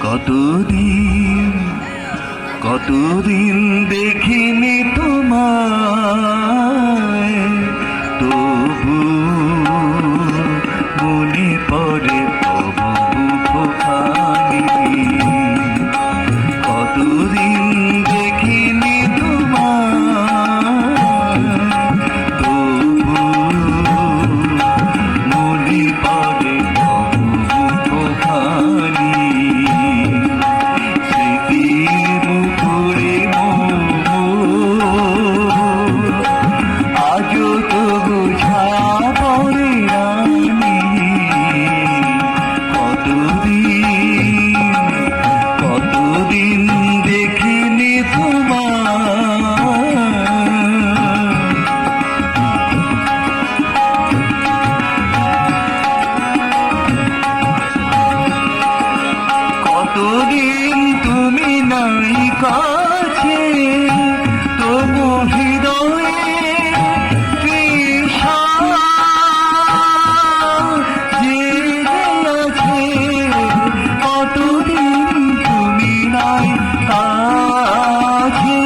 কতদিন কতদিন দেখিনি তোমায়, তবু মনে পড়ে তব মুখখানি। কতদিন দেখিনি তোমায়, তবু মনে পড়ে তব মুখখানি। আজও তবু ছায়া পড়ে রানী। কতদিন দেখিনি তোমায়। কতদিন তুমি নাই কাছে, তবু হৃদয়ে তৃষা জেগে আছে। কতদিন তুমি নাই কাছে,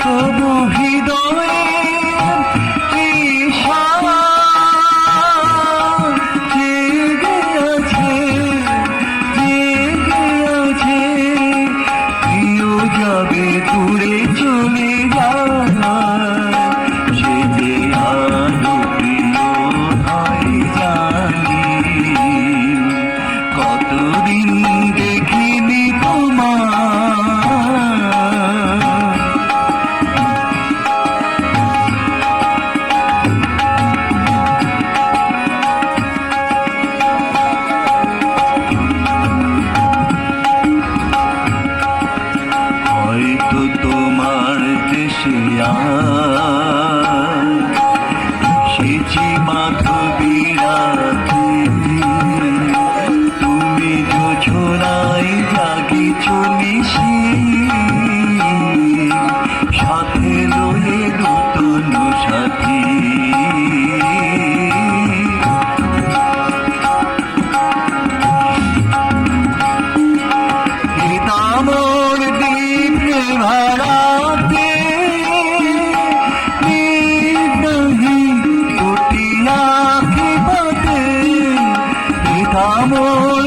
তবু হৃদয়ে তৃষা জেগে আছে, জেগে আছে। প্রিয় যাবে দূরে চলে যায়, সে যে আরো প্রিয় হয় জানি। কতদিন দেখিনি তোমায়। হয়তো তোমার দেশে এসেছি মাধবী রাতে, তুমি যোছনায় জাগিছ নিশি, সাথে লয়ে নূতন সাথী। আমার দীপে ভাড়াতে नहीं टूटिया की बातें, मोर